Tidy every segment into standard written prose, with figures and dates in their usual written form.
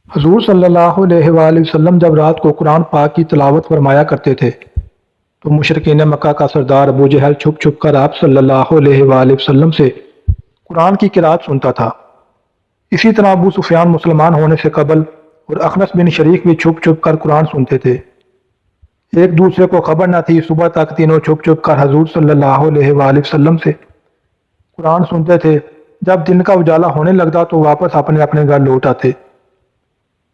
حضور صلی اللہ علیہ وآلہ وسلم جب رات کو قرآن پاک کی تلاوت فرمایا کرتے تھے تو مشرکین مکہ کا سردار ابو جہل چھپ چھپ کر آپ صلی اللہ علیہ وآلہ وسلم سے قرآن کی قرأت سنتا تھا۔ اسی طرح ابو سفیان مسلمان ہونے سے قبل اور اخنس بن شریک بھی چھپ چھپ کر قرآن سنتے تھے۔ ایک دوسرے کو خبر نہ تھی، صبح تک تینوں چھپ چھپ کر حضور صلی اللہ علیہ وآلہ وسلم سے قرآن سنتے تھے۔ جب دن کا اجالا ہونے لگتا تو واپس اپنے اپنے گھر لوٹ آتے۔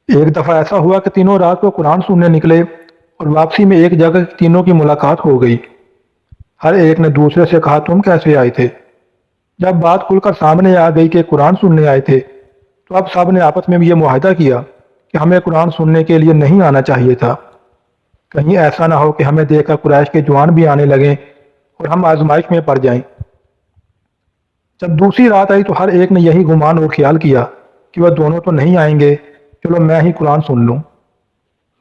ایک دفعہ ایسا ہوا کہ تینوں رات کو قرآن سننے نکلے اور واپسی میں ایک جگہ تینوں کی ملاقات ہو گئی۔ ہر ایک نے دوسرے سے کہا، تم کیسے آئے تھے؟ جب بات کھل کر سامنے آ گئی کہ قرآن سننے آئے تھے تو اب سب نے آپس میں بھی یہ معاہدہ کیا کہ ہمیں قرآن سننے کے لیے نہیں آنا چاہیے تھا، کہیں ایسا نہ ہو کہ ہمیں دیکھ کر قریش کے جوان بھی آنے لگیں اور ہم آزمائش میں پڑ جائیں۔ جب دوسری رات آئی تو ہر ایک نے یہی گمان اور خیال کیا کہ وہ دونوں تو نہیں آئیں گے، چلو میں ہی قرآن سن لوں۔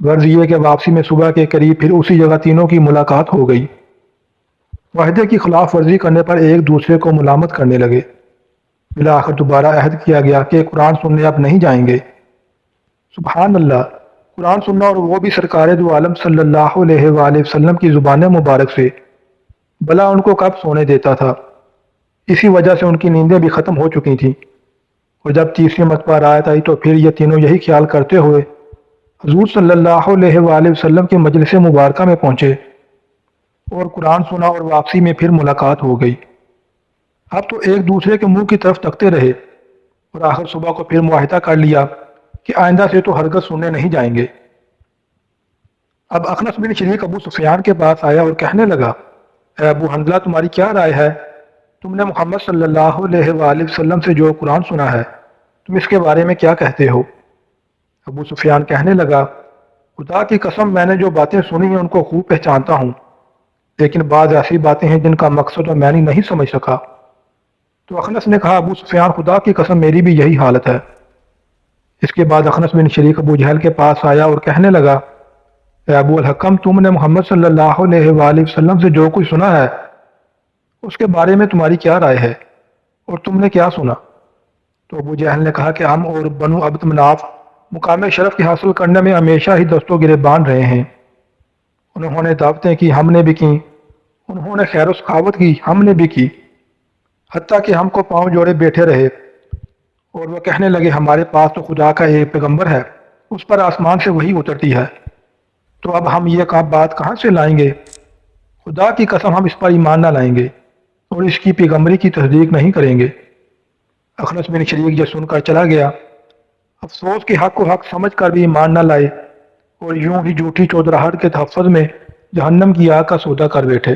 غرض یہ کہ واپسی میں صبح کے قریب پھر اسی جگہ تینوں کی ملاقات ہو گئی۔ معاہدے کی خلاف ورزی کرنے پر ایک دوسرے کو ملامت کرنے لگے۔ بالآخر دوبارہ عہد کیا گیا کہ قرآن سننے اب نہیں جائیں گے۔ سبحان اللہ، قرآن سننا اور وہ بھی سرکار دو عالم صلی اللہ علیہ وآلہ وسلم کی زبان مبارک سے، بھلا ان کو کب سونے دیتا تھا۔ اسی وجہ سے ان کی نیندیں بھی ختم ہو چکی تھیں، اور جب تیسری مرتبہ رات آئی تو پھر یہ تینوں یہی خیال کرتے ہوئے حضور صلی اللہ علیہ وآلہ وسلم کے مجلس مبارکہ میں پہنچے اور قرآن سنا اور واپسی میں پھر ملاقات ہو گئی۔ اب تو ایک دوسرے کے منہ کی طرف تکتے رہے اور آخر صبح کو پھر معاہدہ کر لیا کہ آئندہ سے تو ہرگز سننے نہیں جائیں گے۔ اب اخنس بن شریک ابو سفیان کے پاس آیا اور کہنے لگا، اے ابو حنظلہ، تمہاری کیا رائے ہے؟ تم نے محمد صلی اللہ علیہ وآلہ وسلم سے جو قرآن سنا ہے، تم اس کے بارے میں کیا کہتے ہو؟ ابو سفیان کہنے لگا، خدا کی قسم، میں نے جو باتیں سنی ہیں ان کو خوب پہچانتا ہوں، لیکن بعض ایسی باتیں ہیں جن کا مقصد و معنی نہیں سمجھ سکا۔ تو اخنس نے کہا، ابو سفیان، خدا کی قسم میری بھی یہی حالت ہے۔ اس کے بعد اخنس بن شریک ابو جہل کے پاس آیا اور کہنے لگا، اے ابو الحکم، تم نے محمد صلی اللہ علیہ وآلہ وسلم سے جو کچھ سنا ہے اس کے بارے میں تمہاری کیا رائے ہے، اور تم نے کیا سنا؟ تو ابو جہل نے کہا کہ ہم اور بنو عبد مناف مقام شرف کی حاصل کرنے میں ہمیشہ ہی دست و گریبان رہے ہیں۔ انہوں نے دعوتیں کی، ہم نے بھی کی، انہوں نے خیر و سخاوت کی، ہم نے بھی کی، حتیٰ کہ ہم کو پاؤں جوڑے بیٹھے رہے اور وہ کہنے لگے، ہمارے پاس تو خدا کا ایک پیغمبر ہے، اس پر آسمان سے وحی اترتی ہے، تو اب ہم یہ بات کہاں سے لائیں گے؟ خدا کی قسم ہم اس پر ایمان نہ لائیں گے اور اس کی پیغمبری کی تصدیق نہیں کریں گے۔ اخنس بن شریک یہ سن کر چلا گیا، افسوس کہ حق کو حق سمجھ کر بھی ایمان نہ لائے اور یوں ہی جھوٹی چودراہٹ کے تحفظ میں جہنم کی آگ کا سودا کر بیٹھے۔